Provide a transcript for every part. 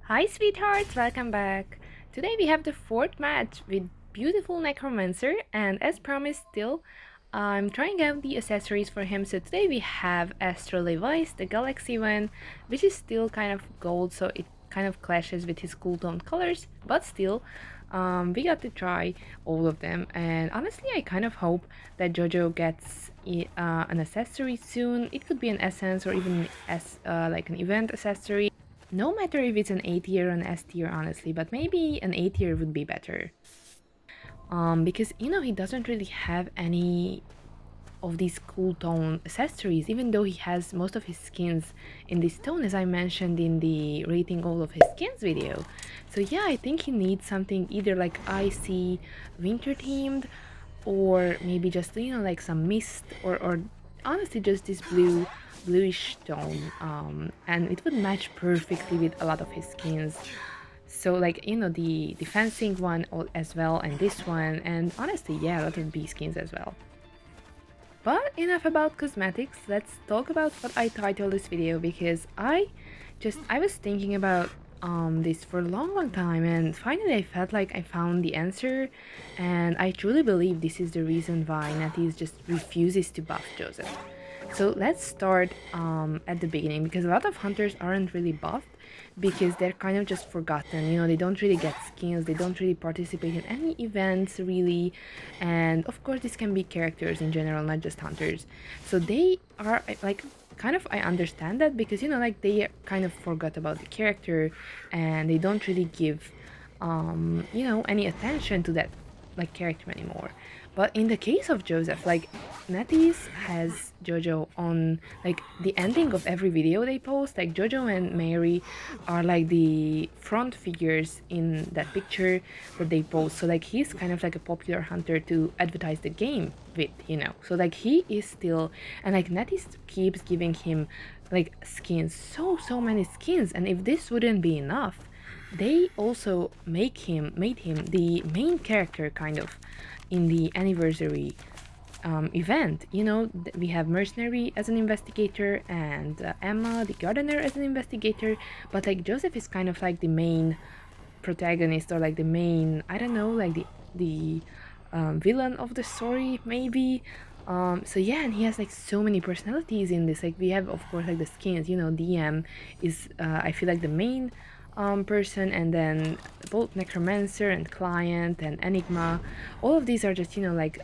Hi sweethearts, welcome back. Today we have the fourth match with beautiful Necromancer, and as promised still, I'm trying out the accessories for him. So today we have Astro Levi's, the Galaxy one, which is still kind of gold, so it kind of clashes with his cool tone colors, but still, we got to try all of them. And honestly, I kind of hope that Jojo gets an accessory soon. It could be an essence or even as like an event accessory. No matter if it's an A tier or an S tier, honestly, but maybe an A tier would be better. Because he doesn't really have any of these cool tone accessories, even though he has most of his skins in this tone, as I mentioned in the rating all of his skins video. So yeah, I think he needs something either like icy, winter themed, or maybe just like some mist, or honestly just this bluish tone, and it would match perfectly with a lot of his skins. So like the fencing one as well, and this one, and honestly yeah, a lot of B skins as well. But enough about cosmetics, let's talk about what I titled this video, because I was thinking about this for a long time, and finally I felt like I found the answer, and I truly believe this is the reason why Netease just refuses to buff Joseph. So let's start at the beginning, because a lot of hunters aren't really buffed because they're kind of just forgotten. They don't really get skins, they don't really participate in any events really, and of course this can be characters in general, not just hunters. So they are like kind of, I understand that, because like they kind of forgot about the character and they don't really give any attention to that like character anymore. But in the case of Joseph, like Netease has Jojo on like the ending of every video they post. Like Jojo and Mary are like the front figures in that picture that they post. So like he's kind of like a popular hunter to advertise the game with. So like he is still, and like Netease keeps giving him like skins, so many skins. And if this wouldn't be enough, they also made him the main character kind of in the anniversary event. We have Mercenary as an investigator and Emma the Gardener as an investigator, but like Joseph is kind of like the main protagonist, or like the main, I don't know, like the villain of the story maybe. So yeah, and he has like so many personalities in this. Like we have of course like the skins. DM is I feel like the main person, and then both Necromancer and Client and Enigma, all of these are just like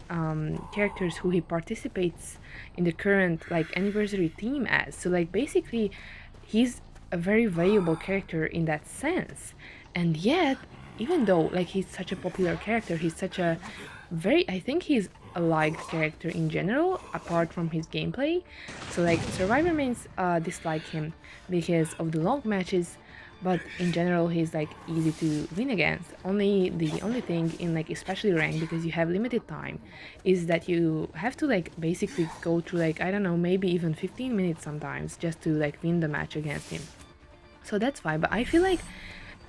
characters who he participates in the current like anniversary theme as. So like basically he's a very valuable character in that sense. And yet, even though like he's such a popular character, he's such a very, I think he's a liked character in general apart from his gameplay. So like survivor mains dislike him because of the long matches, but in general he's like easy to win against. The only thing in like especially rank, because you have limited time, is that you have to like basically go through like, I don't know, maybe even 15 minutes sometimes just to like win the match against him. So that's why. But I feel like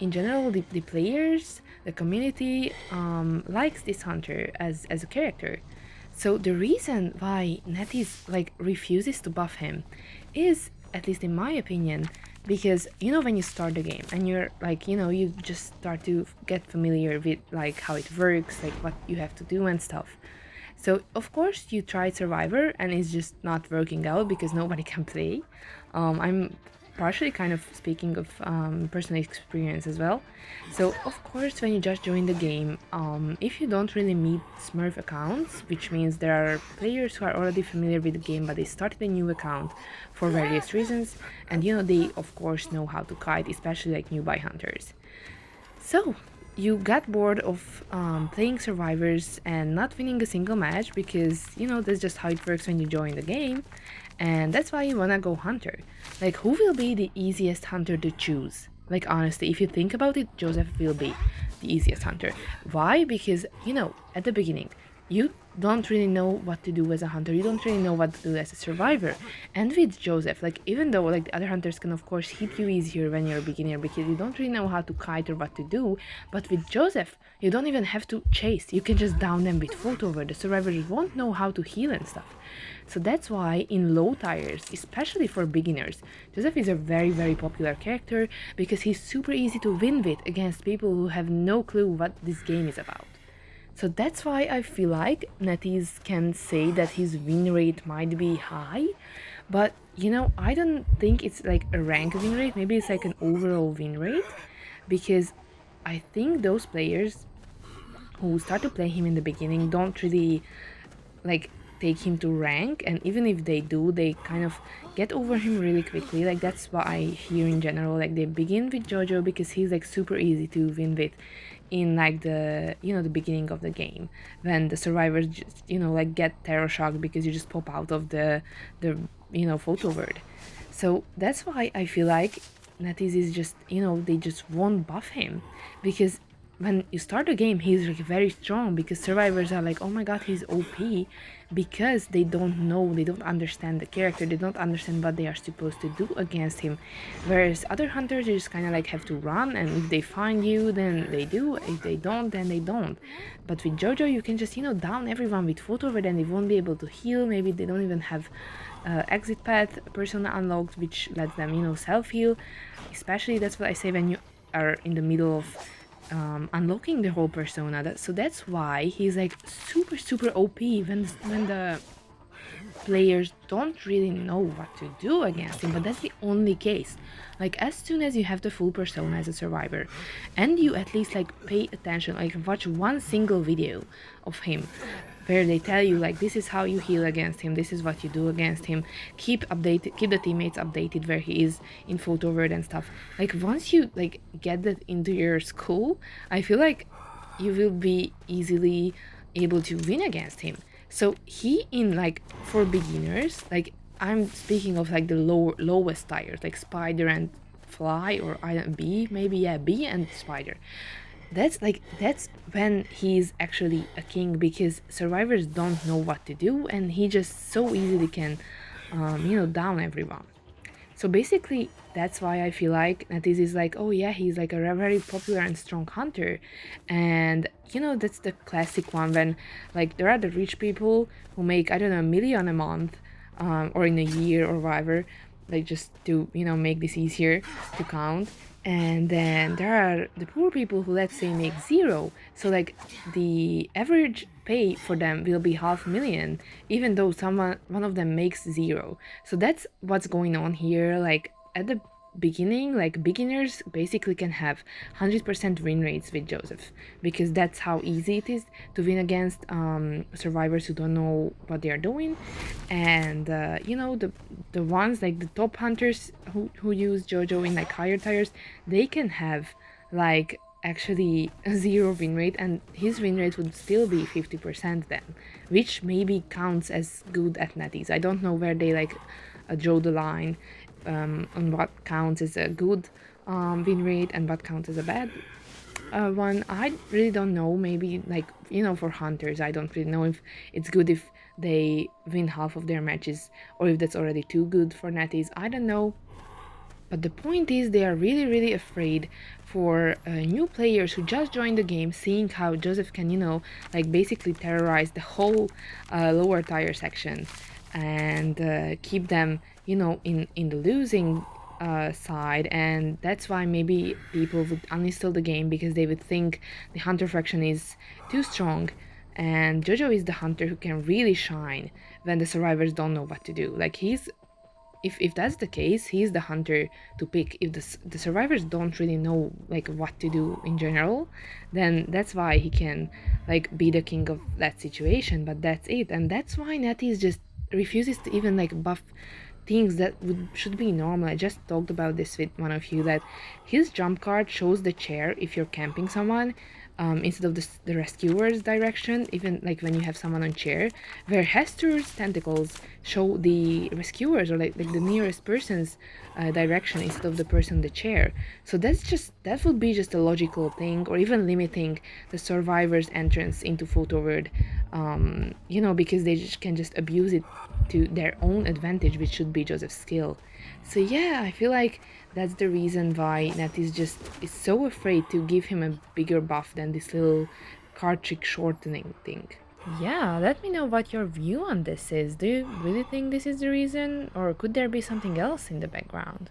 in general the players, the community likes this hunter as a character. So the reason why Netease like refuses to buff him is, at least in my opinion, because when you start the game and you're like you just start to get familiar with like how it works, like what you have to do and stuff. So of course you try Survivor and it's just not working out because nobody can play. I'm partially kind of speaking of personal experience as well. So of course when you just join the game, if you don't really meet Smurf accounts, which means there are players who are already familiar with the game but they started a new account for various reasons, and they of course know how to kite, especially like newbie hunters. So you got bored of playing survivors and not winning a single match, because that's just how it works when you join the game, and that's why you wanna go hunter. Like, who will be the easiest hunter to choose? Like, honestly, if you think about it, Joseph will be the easiest hunter. Why? Because at the beginning, you don't really know what to do as a hunter. You don't really know what to do as a survivor. And with Joseph, like even though like the other hunters can of course hit you easier when you're a beginner because you don't really know how to kite or what to do, but with Joseph, you don't even have to chase. You can just down them with foot over. The survivors won't know how to heal and stuff. So that's why in low tires, especially for beginners, Joseph is a very popular character because he's super easy to win with against people who have no clue what this game is about. So that's why I feel like Netease can say that his win rate might be high, but I don't think it's like a rank win rate. Maybe it's like an overall win rate because I think those players who start to play him in the beginning don't really like take him to rank, and even if they do, they kind of get over him really quickly. Like that's what I hear in general. Like they begin with Jojo because he's like super easy to win with in like the beginning of the game when the survivors just like get terror shock because you just pop out of the photo word. So that's why I feel like Netease is just they just won't buff him because when you start the game he's like very strong because survivors are like, oh my god, he's OP, because they don't know, they don't understand the character, they don't understand what they are supposed to do against him. Whereas other hunters, you just kind of like have to run, and if they find you then they do, if they don't then they don't. But with Jojo you can just down everyone with foot over, then they won't be able to heal. Maybe they don't even have exit path persona unlocked, which lets them self heal. Especially that's what I say when you are in the middle of unlocking the whole persona. So that's why he's like super OP when the players don't really know what to do against him. But that's the only case. Like as soon as you have the full persona as a survivor and you at least like pay attention, like watch one single video of him where they tell you like this is how you heal against him, this is what you do against him, keep the teammates updated where he is in photo word and stuff. Like once you like get that into your skull, I feel like you will be easily able to win against him. So he in like for beginners, like I'm speaking of like the lowest tires, like Spider and Fly, or I don't B, maybe, yeah, B and Spider. That's when he's actually a king because survivors don't know what to do and he just so easily can down everyone. So basically that's why I feel like Netease is like, oh yeah, he's like a very popular and strong hunter. And that's the classic one when like there are the rich people who make, I don't know, 1 million a month, or in a year or whatever, like just to make this easier to count. And then there are the poor people who, let's say, make 0. So like the average pay for them will be 500,000, even though one of them makes 0. So that's what's going on here. Like at the beginning, like beginners basically can have 100% win rates with Joseph because that's how easy it is to win against survivors who don't know what they are doing. And the ones like the top hunters who use Jojo in like higher tires, they can have like actually a 0 win rate, and his win rate would still be 50% then, which maybe counts as good at Netease. I don't know where they like draw the line on what counts as a good win rate and what counts as a bad one. I really don't know. Maybe like for hunters, I don't really know if it's good if they win half of their matches or if that's already too good for Netease. I don't know. But the point is, they are really afraid for new players who just joined the game, seeing how Joseph can like basically terrorize the whole lower tire section and keep them in the losing side. And that's why maybe people would uninstall the game because they would think the hunter faction is too strong, and Jojo is the hunter who can really shine when the survivors don't know what to do. Like if that's the case, he's the hunter to pick. If the survivors don't really know like what to do in general, then that's why he can like be the king of that situation. But that's it. And that's why Netease just refuses to even like buff things that should be normal. I just talked about this with one of you, that his jump card shows the chair if you're camping someone, instead of the rescuer's direction, even like when you have someone on chair, where Hester's tentacles show the rescuers or like the nearest person's direction instead of the person in the chair. So that would be just a logical thing, or even limiting the survivor's entrance into photo world because they just can just abuse it to their own advantage, which should be Joseph's skill. So yeah, I feel like that's the reason why Netease just is so afraid to give him a bigger buff than this little card trick shortening thing. Yeah, let me know what your view on this is. Do you really think this is the reason, or could there be something else in the background?